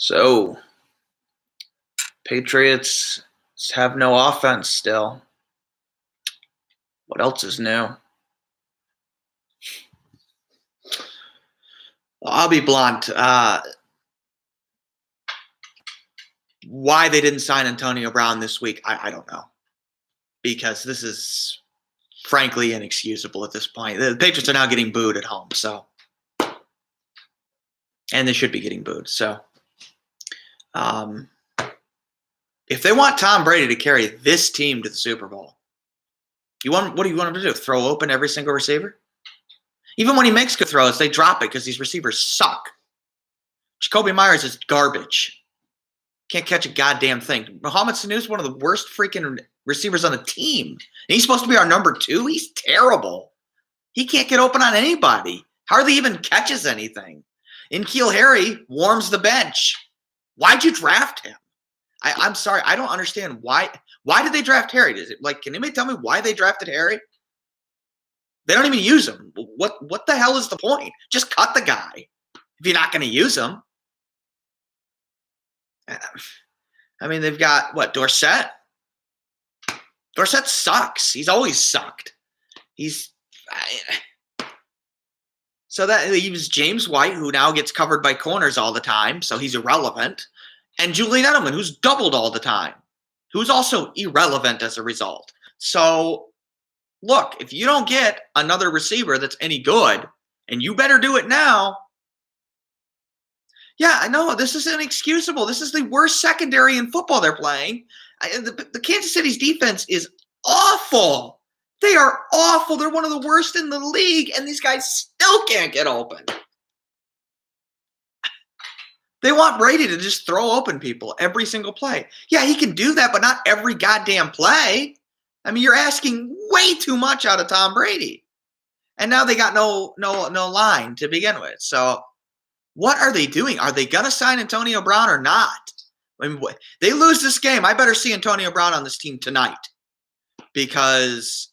So, Patriots have no offense still. What else is new? I'll be blunt. Why they didn't sign Antonio Brown this week, I don't know. Because this is frankly inexcusable at this point. The Patriots are now getting booed at home, so. And they should be getting booed. So, if they want Tom Brady to carry this team to the Super Bowl, what do you want him to do? Throw open every single receiver? Even when he makes good throws, they drop it because these receivers suck. Jacoby Myers is garbage. Can't catch a goddamn thing. Mohamed Sanu is one of the worst freaking receivers on the team. And he's supposed to be our number 2. He's terrible. He can't get open on anybody. Hardly even catches anything. N'Keal Harry warms the bench. Why'd you draft him? I'm sorry. I don't understand why. Why did they draft Harry? Can anybody tell me why they drafted Harry? They don't even use him. What the hell is the point? Just cut the guy if you're not going to use him. I mean, they've got, Dorsett? Dorsett sucks. He's always sucked. So that leaves James White, who now gets covered by corners all the time, so he's irrelevant, and Julian Edelman, who's doubled all the time, who's also irrelevant as a result. So, look, if you don't get another receiver that's any good, and you better do it now. Yeah, I know, this is inexcusable. This is the worst secondary in football they're playing. The Kansas City's defense is awful. They are awful. They're one of the worst in the league, and these guys still can't get open. They want Brady to just throw open people every single play. Yeah, he can do that, but not every goddamn play. I mean, you're asking way too much out of Tom Brady. And now they got no line to begin with. So what are they doing? Are they going to sign Antonio Brown or not? I mean, they lose this game, I better see Antonio Brown on this team tonight. Because,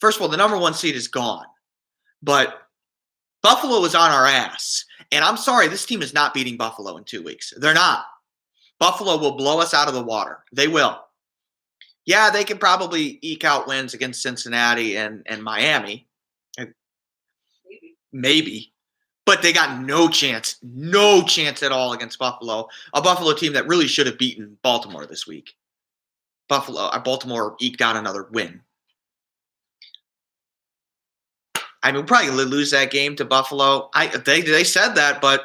first of all, the number 1 seed is gone. But Buffalo was on our ass. And I'm sorry, this team is not beating Buffalo in 2 weeks. They're not. Buffalo will blow us out of the water. They will. Yeah, they can probably eke out wins against Cincinnati and Miami. Maybe. But they got no chance at all against Buffalo, a Buffalo team that really should have beaten Baltimore this week. Baltimore eked out another win. I mean, we'll probably lose that game to Buffalo. They said that, but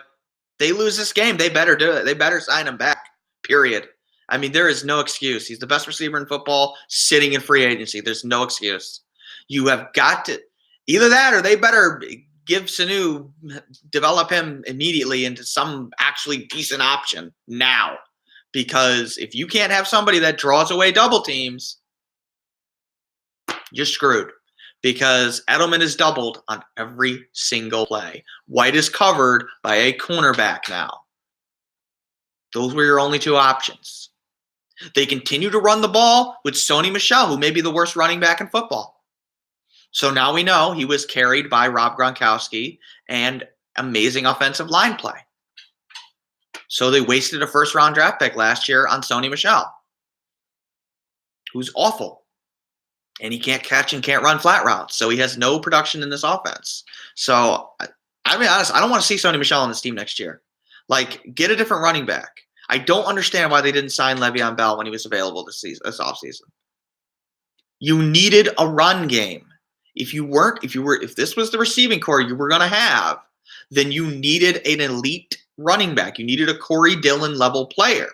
they lose this game. They better do it. They better sign him back, period. I mean, there is no excuse. He's the best receiver in football sitting in free agency. There's no excuse. You have got to – either that or they better – give Sanu, develop him immediately into some actually decent option now. Because if you can't have somebody that draws away double teams, you're screwed. Because Edelman is doubled on every single play. White is covered by a cornerback now. Those were your only 2 options. They continue to run the ball with Sony Michel, who may be the worst running back in football. So now we know he was carried by Rob Gronkowski and amazing offensive line play. So they wasted a first-round draft pick last year on Sony Michel, who's awful. And he can't catch and can't run flat routes. So he has no production in this offense. So, I'll be honest, I don't want to see Sony Michel on this team next year. Get a different running back. I don't understand why they didn't sign Le'Veon Bell when he was available this offseason. You needed a run game. If this was the receiving core you were going to have, then you needed an elite running back. You needed a Corey Dillon level player.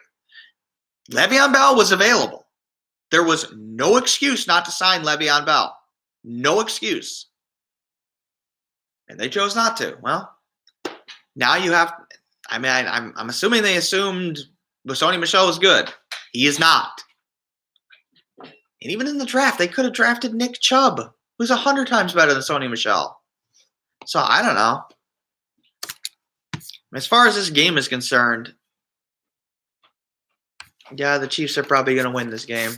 Le'Veon Bell was available. There was no excuse not to sign Le'Veon Bell. No excuse. And they chose not to. Well, now you have, I mean, I'm assuming they assumed Sony Michel was good. He is not. And even in the draft, they could have drafted Nick Chubb, who's 100 times better than Sony Michel. So, I don't know. As far as this game is concerned, yeah, the Chiefs are probably going to win this game.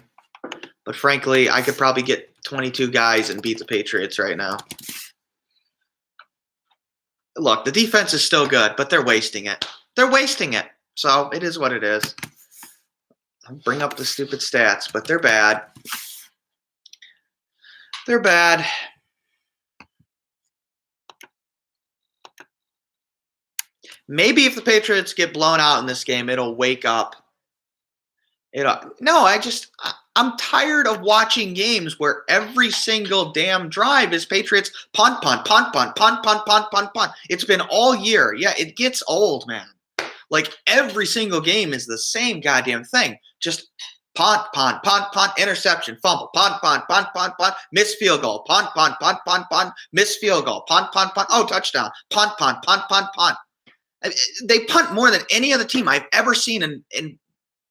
But frankly, I could probably get 22 guys and beat the Patriots right now. Look, the defense is still good, but they're wasting it. They're wasting it. So it is what it is. I'll bring up the stupid stats, but they're bad. They're bad. Maybe if the Patriots get blown out in this game, it'll wake up. I'm tired of watching games where every single damn drive is Patriots punt, punt, punt, punt, punt, punt, punt, punt, punt. It's been all year. Yeah, it gets old, man. Like every single game is the same goddamn thing. Just punt, punt, punt, punt, interception, fumble, punt, punt, punt, punt, punt, miss field goal, punt, punt, punt, punt, punt, miss field goal, punt, punt, punt, oh, touchdown, punt, punt, punt, punt, punt. They punt more than any other team I've ever seen in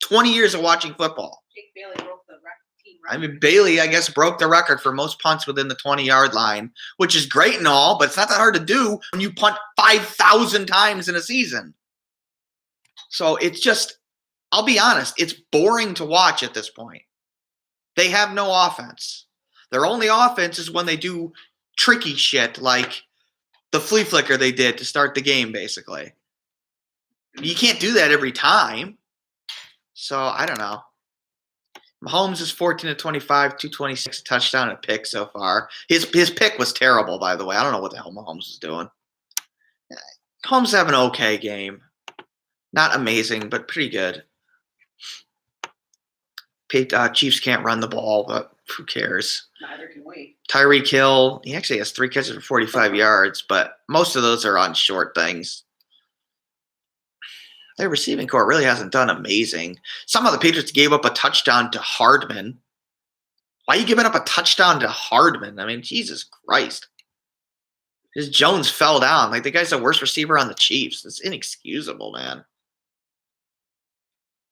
20 years of watching football. Jake Bailey broke the team record. I mean, Bailey, I guess, broke the record for most punts within the 20-yard line, which is great and all, but it's not that hard to do when you punt 5,000 times in a season. So it's just, I'll be honest, it's boring to watch at this point. They have no offense. Their only offense is when they do tricky shit like the flea flicker they did to start the game, basically. You can't do that every time. So I don't know. Mahomes is 14 to 25, 226, a touchdown, and a pick so far. His pick was terrible, by the way. I don't know what the hell Mahomes is doing. Mahomes have an okay game. Not amazing, but pretty good. Chiefs can't run the ball, but who cares? Neither can we. Tyreek Hill, he actually has 3 catches for 45 yards, but most of those are on short things. Their receiving core really hasn't done amazing. Some of the Patriots gave up a touchdown to Hardman. Why are you giving up a touchdown to Hardman? I mean, Jesus Christ. His Jones fell down. Like, the guy's the worst receiver on the Chiefs. It's inexcusable, man.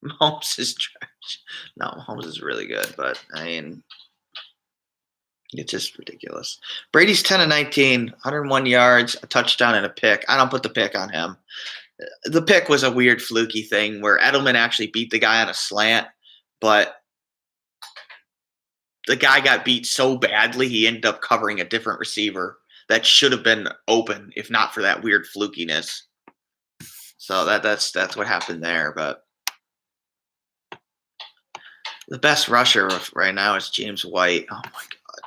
Mahomes is trash. No, Mahomes is really good, but, I mean, it's just ridiculous. Brady's 10 to 19, 101 yards, a touchdown, and a pick. I don't put the pick on him. The pick was a weird fluky thing where Edelman actually beat the guy on a slant, but the guy got beat so badly he ended up covering a different receiver that should have been open if not for that weird flukiness. So that's what happened there. But the best rusher right now is James White. Oh my god.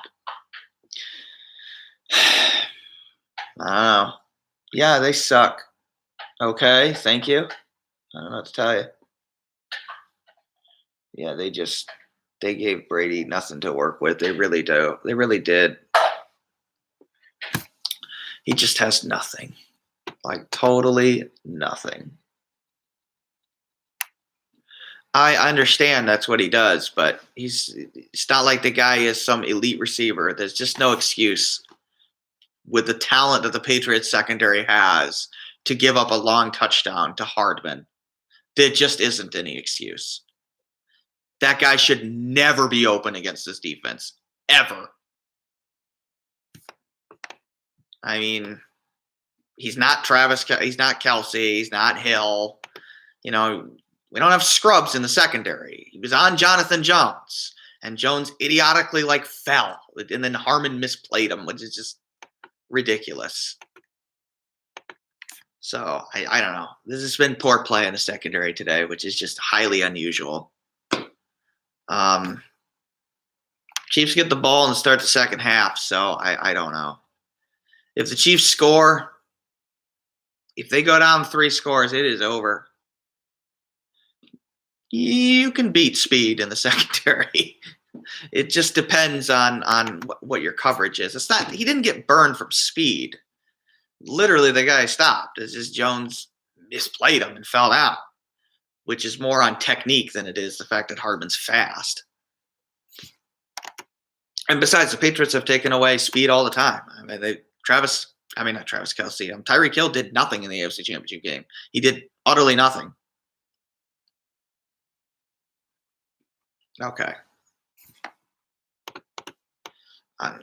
I don't know. Yeah, they suck. Okay, thank you. I don't know what to tell you. Yeah, they gave Brady nothing to work with. They really do. They really did. He just has nothing. Like, totally nothing. I understand that's what he does, but it's not like the guy is some elite receiver. There's just no excuse with the talent that the Patriots secondary has to give up a long touchdown to Hardman. There just isn't any excuse. That guy should never be open against this defense. Ever. I mean, he's not Travis. He's not Kelsey. He's not Hill. You know, we don't have scrubs in the secondary. He was on Jonathan Jones. And Jones idiotically, fell. And then Harmon misplayed him, which is just ridiculous. So, I don't know. This has been poor play in the secondary today, which is just highly unusual. Chiefs get the ball and start the second half, so I don't know. If the Chiefs score, if they go down 3 scores, it is over. You can beat speed in the secondary. It just depends on what your coverage is. It's not. He didn't get burned from speed. Literally, the guy stopped. It's just Jones misplayed him and fell down, which is more on technique than it is the fact that Hardman's fast. And besides, the Patriots have taken away speed all the time. I mean, not Travis Kelsey. Tyreek Hill did nothing in the AFC Championship game. He did utterly nothing. Okay.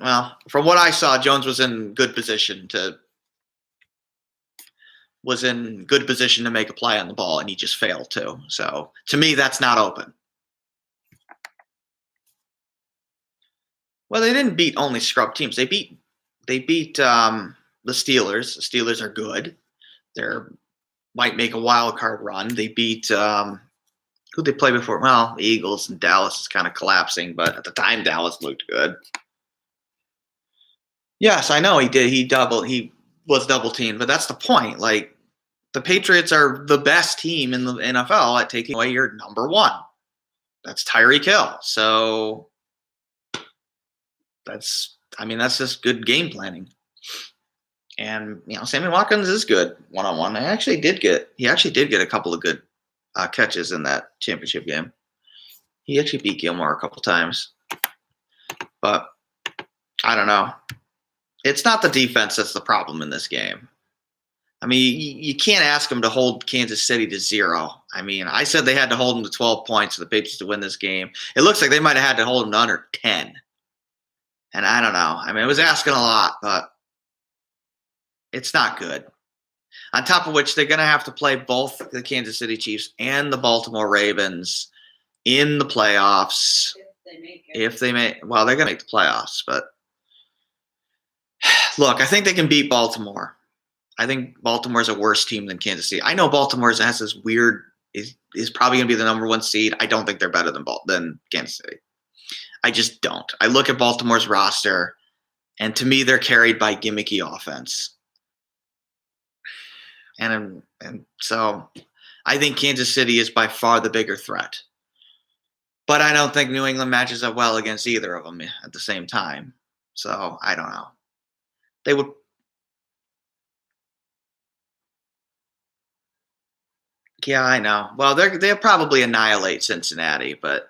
Well, from what I saw, Jones was in good position to make a play on the ball, and he just failed to. So, to me, that's not open. Well, they didn't beat only scrub teams. They beat the Steelers. The Steelers are good. They're might make a wild card run. They beat who they play before? Well, the Eagles and Dallas is kind of collapsing, but at the time Dallas looked good. Yes, I know he did. He was double teamed, but that's the point. Like the Patriots are the best team in the NFL at taking away your number one. That's Tyreek Hill. So that's just good game planning. And Sammy Watkins is good one-on-one. He actually did get a couple of good catches in that championship game. He actually beat Gilmore a couple times. But I don't know. It's not the defense that's the problem in this game. I mean, you can't ask them to hold Kansas City to 0. I mean, I said they had to hold them to 12 points for the Patriots to win this game. It looks like they might have had to hold them to under 10. And I don't know. I mean, it was asking a lot, but it's not good. On top of which, they're going to have to play both the Kansas City Chiefs and the Baltimore Ravens in the playoffs. If they make it. Well, they're going to make the playoffs, but look, I think they can beat Baltimore. I think Baltimore's a worse team than Kansas City. I know Baltimore has this weird is probably going to be the number 1 seed. I don't think they're better than Kansas City. I just don't. I look at Baltimore's roster, and to me, they're carried by gimmicky offense. And so I think Kansas City is by far the bigger threat. But I don't think New England matches up well against either of them at the same time. So I don't know. They would. Yeah, I know. Well, they'll probably annihilate Cincinnati, but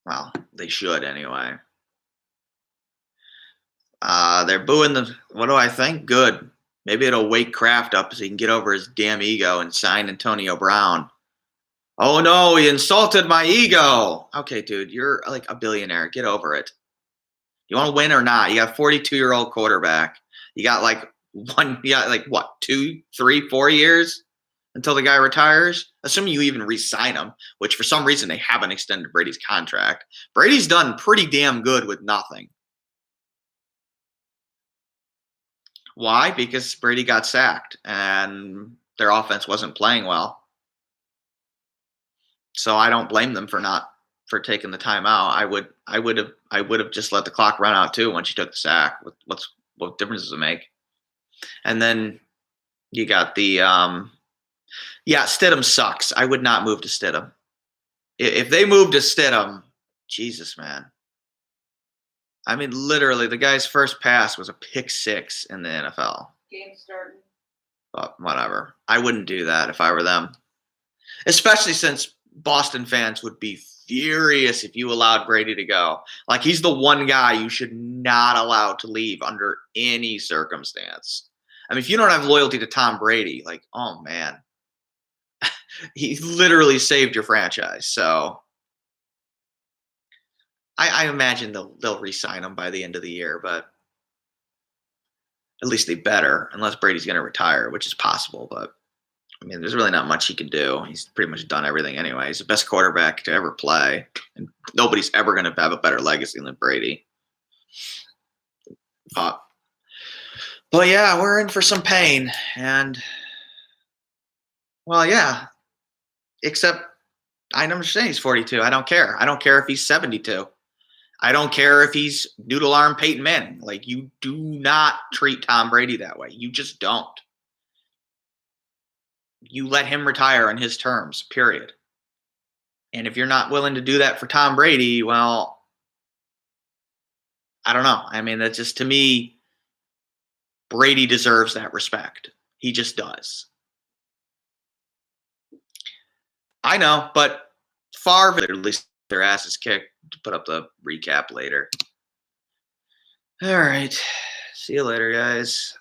well, they should anyway. They're booing what do I think? Good. Maybe it'll wake Kraft up so he can get over his damn ego and sign Antonio Brown. Oh no, he insulted my ego. Okay, dude, you're like a billionaire. Get over it. You want to win or not? You got a 42-year-old quarterback. You got what, 2, 3, 4 years until the guy retires? Assuming you even re-sign him, which for some reason they haven't extended Brady's contract. Brady's done pretty damn good with nothing. Why? Because Brady got sacked and their offense wasn't playing well. So I don't blame them for taking the time out. I would have just let the clock run out too once you took the sack. What difference does it make? And then you got the Stidham sucks. I would not move to Stidham. If they moved to Stidham, Jesus, man. I mean, literally, the guy's first pass was a pick 6 in the NFL. Game starting. But whatever. I wouldn't do that if I were them. Especially since Boston fans would be furious if you allowed Brady to go. Like, he's the one guy you should not allow to leave under any circumstance. I mean, if you don't have loyalty to Tom Brady, like, oh, man. He literally saved your franchise. So I imagine they'll re-sign him by the end of the year, but at least they better, unless Brady's going to retire, which is possible. But I mean, there's really not much he can do. He's pretty much done everything anyway. He's the best quarterback to ever play, and nobody's ever going to have a better legacy than Brady. But yeah, we're in for some pain, and well, yeah. Except I understand he's 42. I don't care. I don't care if he's 72. I don't care if he's noodle arm Peyton Manning. Like, you do not treat Tom Brady that way. You just don't. You let him retire on his terms, period. And if you're not willing to do that for Tom Brady, well, I don't know. I mean, that's just, to me, Brady deserves that respect. He just does. I know, but Favre, at least their asses kicked. To put up the recap later. All right. See you later, guys.